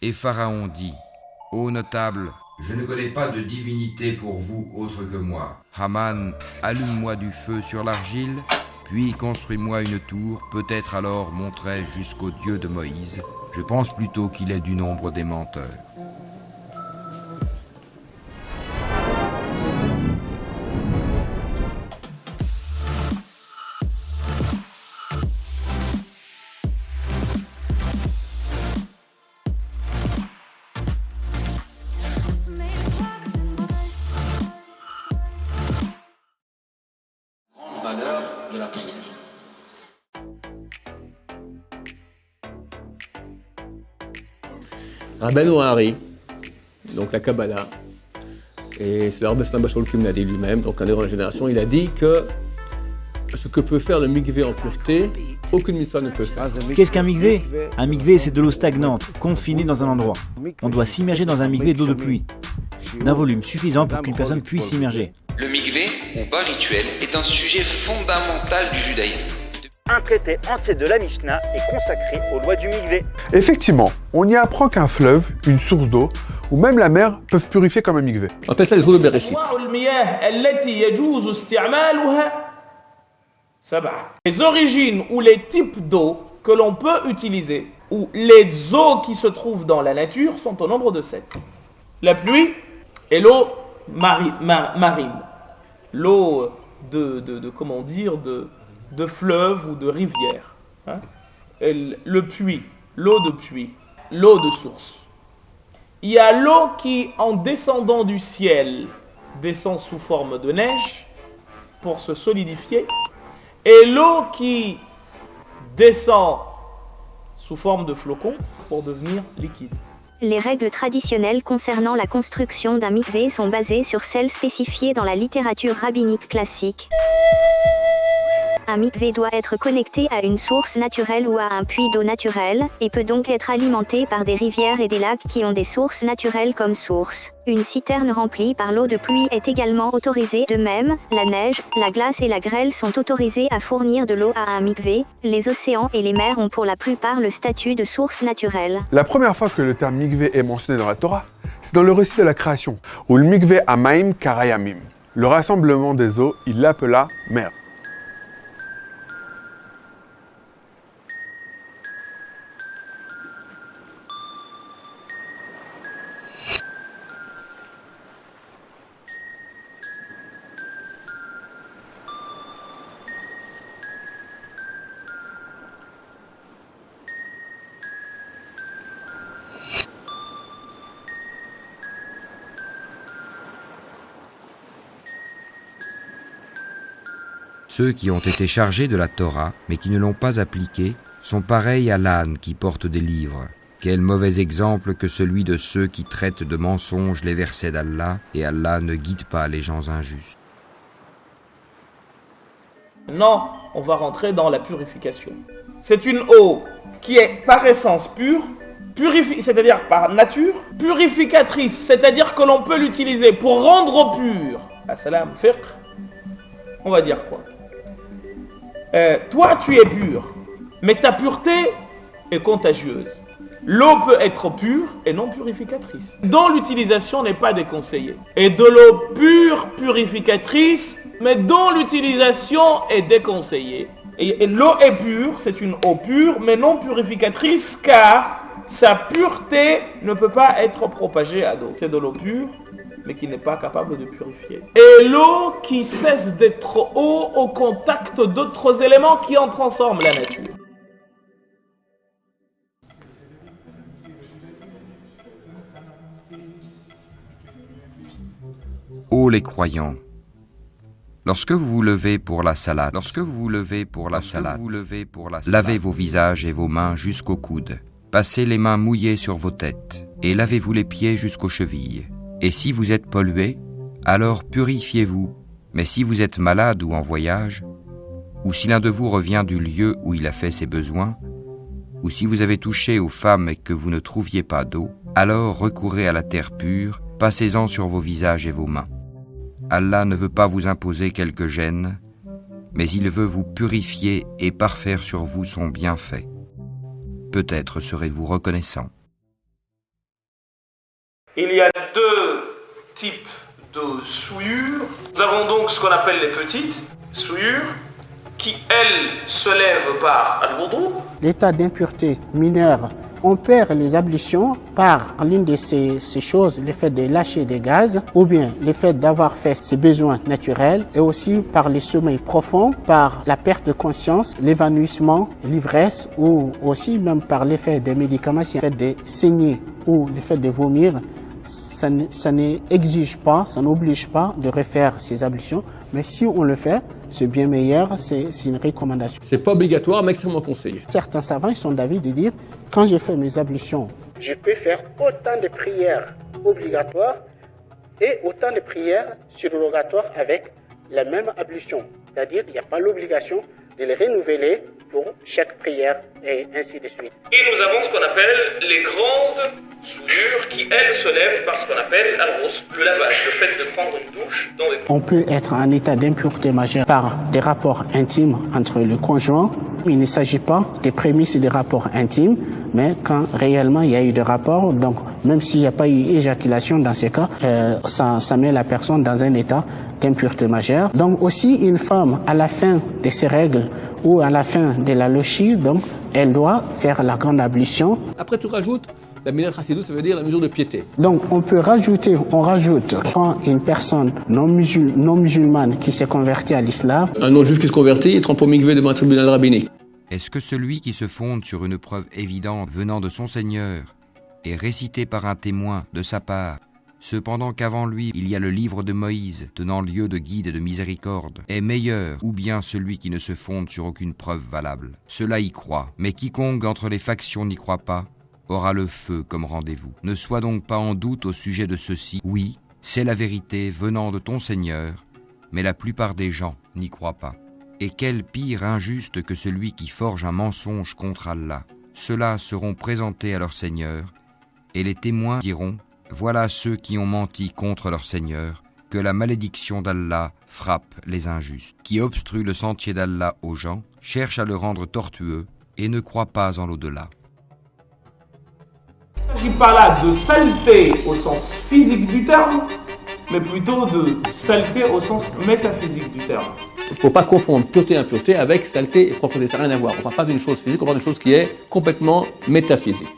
Et Pharaon dit, ô notable, je ne connais pas de divinité pour vous autre que moi. Haman, allume-moi du feu sur l'argile, puis construis-moi une tour, peut-être alors monterai-je jusqu'au Dieu de Moïse. Je pense plutôt qu'il est du nombre des menteurs. Valeur de la prière. Rabbeinu Hari, donc la Kabbalah, et c'est le Rabbi Shlom Shaul qui me l'a dit lui-même, donc un héros de la génération, il a dit que ce que peut faire le mikvé en pureté, aucune mitzvah ne peut le faire. Qu'est-ce qu'un mikvé? Un mikvé, c'est de l'eau stagnante, confinée dans un endroit. On doit s'immerger dans un mikvé d'eau de pluie, d'un volume suffisant pour qu'une personne puisse s'immerger. Le mikvé, ou bar rituel, est un sujet fondamental du judaïsme. Un traité entier de la Mishnah est consacré aux lois du mikvé. Effectivement, on y apprend qu'un fleuve, une source d'eau, ou même la mer peuvent purifier comme un mikvé. On appelle ça les eaux de Bereshit. Les origines ou les types d'eau que l'on peut utiliser, ou les eaux qui se trouvent dans la nature, sont au nombre de 7. La pluie et l'eau marine. L'eau de fleuve ou de rivière. Hein? Le puits, l'eau de puits, l'eau de source. Il y a l'eau qui, en descendant du ciel, descend sous forme de neige pour se solidifier, et l'eau qui descend sous forme de flocons pour devenir liquide. Les règles traditionnelles concernant la construction d'un mikvé sont basées sur celles spécifiées dans la littérature rabbinique classique. Un mikvé doit être connecté à une source naturelle ou à un puits d'eau naturelle, et peut donc être alimenté par des rivières et des lacs qui ont des sources naturelles comme source. Une citerne remplie par l'eau de pluie est également autorisée. De même, la neige, la glace et la grêle sont autorisées à fournir de l'eau à un mikvé. Les océans et les mers ont pour la plupart le statut de source naturelle. La première fois que le terme mikvé est mentionné dans la Torah, c'est dans le récit de la création, où le mikvé Hamaim Karayamim, le rassemblement des eaux, il l'appela mer. Ceux qui ont été chargés de la Torah, mais qui ne l'ont pas appliquée, sont pareils à l'âne qui porte des livres. Quel mauvais exemple que celui de ceux qui traitent de mensonges les versets d'Allah, et Allah ne guide pas les gens injustes. Non, on va rentrer dans la purification. C'est une eau qui est par essence pure, c'est-à-dire par nature, purificatrice, c'est-à-dire que l'on peut l'utiliser pour rendre pur. Assalam, fiqh, on va dire quoi? Toi, tu es pur, mais ta pureté est contagieuse. L'eau peut être pure et non purificatrice, dont l'utilisation n'est pas déconseillée. Et de l'eau pure purificatrice, mais dont l'utilisation est déconseillée. Et l'eau est pure, c'est une eau pure, mais non purificatrice, car sa pureté ne peut pas être propagée à d'autres. C'est de l'eau pure, mais qui n'est pas capable de purifier. Et l'eau qui cesse d'être eau au contact d'autres éléments qui en transforment la nature. Ô les croyants, lorsque vous vous levez pour la salade, lavez vos visages et vos mains jusqu'aux coudes. Passez les mains mouillées sur vos têtes et lavez-vous les pieds jusqu'aux chevilles. Et si vous êtes pollué, alors purifiez-vous. Mais si vous êtes malade ou en voyage, ou si l'un de vous revient du lieu où il a fait ses besoins, ou si vous avez touché aux femmes et que vous ne trouviez pas d'eau, alors recourez à la terre pure, passez-en sur vos visages et vos mains. Allah ne veut pas vous imposer quelque gêne, mais il veut vous purifier et parfaire sur vous son bienfait. Peut-être serez-vous reconnaissant. Il y a deux types de souillures. Nous avons donc ce qu'on appelle les petites souillures, qui, elles, se lèvent par al-wudu. L'état d'impureté mineure, on perd les ablutions par l'une de ces choses, le fait de lâcher des gaz, ou bien le fait d'avoir fait ses besoins naturels, et aussi par le sommeil profond, par la perte de conscience, l'évanouissement, l'ivresse, ou aussi même par l'effet des médicaments, le fait de saigner ou le fait de vomir. Ça n'exige pas, ça n'oblige pas de refaire ces ablutions, mais si on le fait, c'est bien meilleur, c'est une recommandation. C'est pas obligatoire, mais extrêmement conseillé. Certains savants ils sont d'avis de dire, quand je fais mes ablutions, je peux faire autant de prières obligatoires et autant de prières surrogatoires avec la même ablution. C'est-à-dire qu'il n'y a pas l'obligation de les renouveler pour chaque prière et ainsi de suite. Et nous avons ce qu'on appelle les grandes souillures qui, elles, se lèvent par ce qu'on appelle al-ghusl, le lavage, le fait de prendre une douche dans des... On peut être en état d'impureté majeure par des rapports intimes entre le conjoint. Il ne s'agit pas des prémices des rapports intimes, mais quand réellement il y a eu des rapports, donc même s'il n'y a pas eu éjaculation dans ces cas, ça met la personne dans un état d'impureté majeure. Donc aussi une femme à la fin de ses règles ou à la fin de la lochie, donc elle doit faire la grande ablution. Après tu rajoutes la minat chassidut, ça veut dire la mesure de piété. Donc on rajoute quand une personne non musulmane qui s'est convertie à l'islam. Un non-juif qui se convertit, il trempe au mikvé devant un tribunal rabbinique. Est-ce que celui qui se fonde sur une preuve évidente venant de son Seigneur est récité par un témoin de sa part, cependant qu'avant lui il y a le livre de Moïse tenant lieu de guide et de miséricorde, est meilleur, ou bien celui qui ne se fonde sur aucune preuve valable? Cela y croit, mais quiconque entre les factions n'y croit pas aura le feu comme rendez-vous. Ne sois donc pas en doute au sujet de ceci. Oui, c'est la vérité venant de ton Seigneur, mais la plupart des gens n'y croient pas. Et quel pire injuste que celui qui forge un mensonge contre Allah. Ceux-là seront présentés à leur Seigneur, et les témoins diront, voilà ceux qui ont menti contre leur Seigneur, que la malédiction d'Allah frappe les injustes, qui obstruent le sentier d'Allah aux gens, cherchent à le rendre tortueux, et ne croient pas en l'au-delà. Il ne s'agit pas là de saleté au sens physique du terme, mais plutôt de saleté au sens métaphysique du terme. Il ne faut pas confondre pureté et impureté avec saleté et propreté, ça n'a rien à voir. On ne parle pas d'une chose physique, on parle d'une chose qui est complètement métaphysique.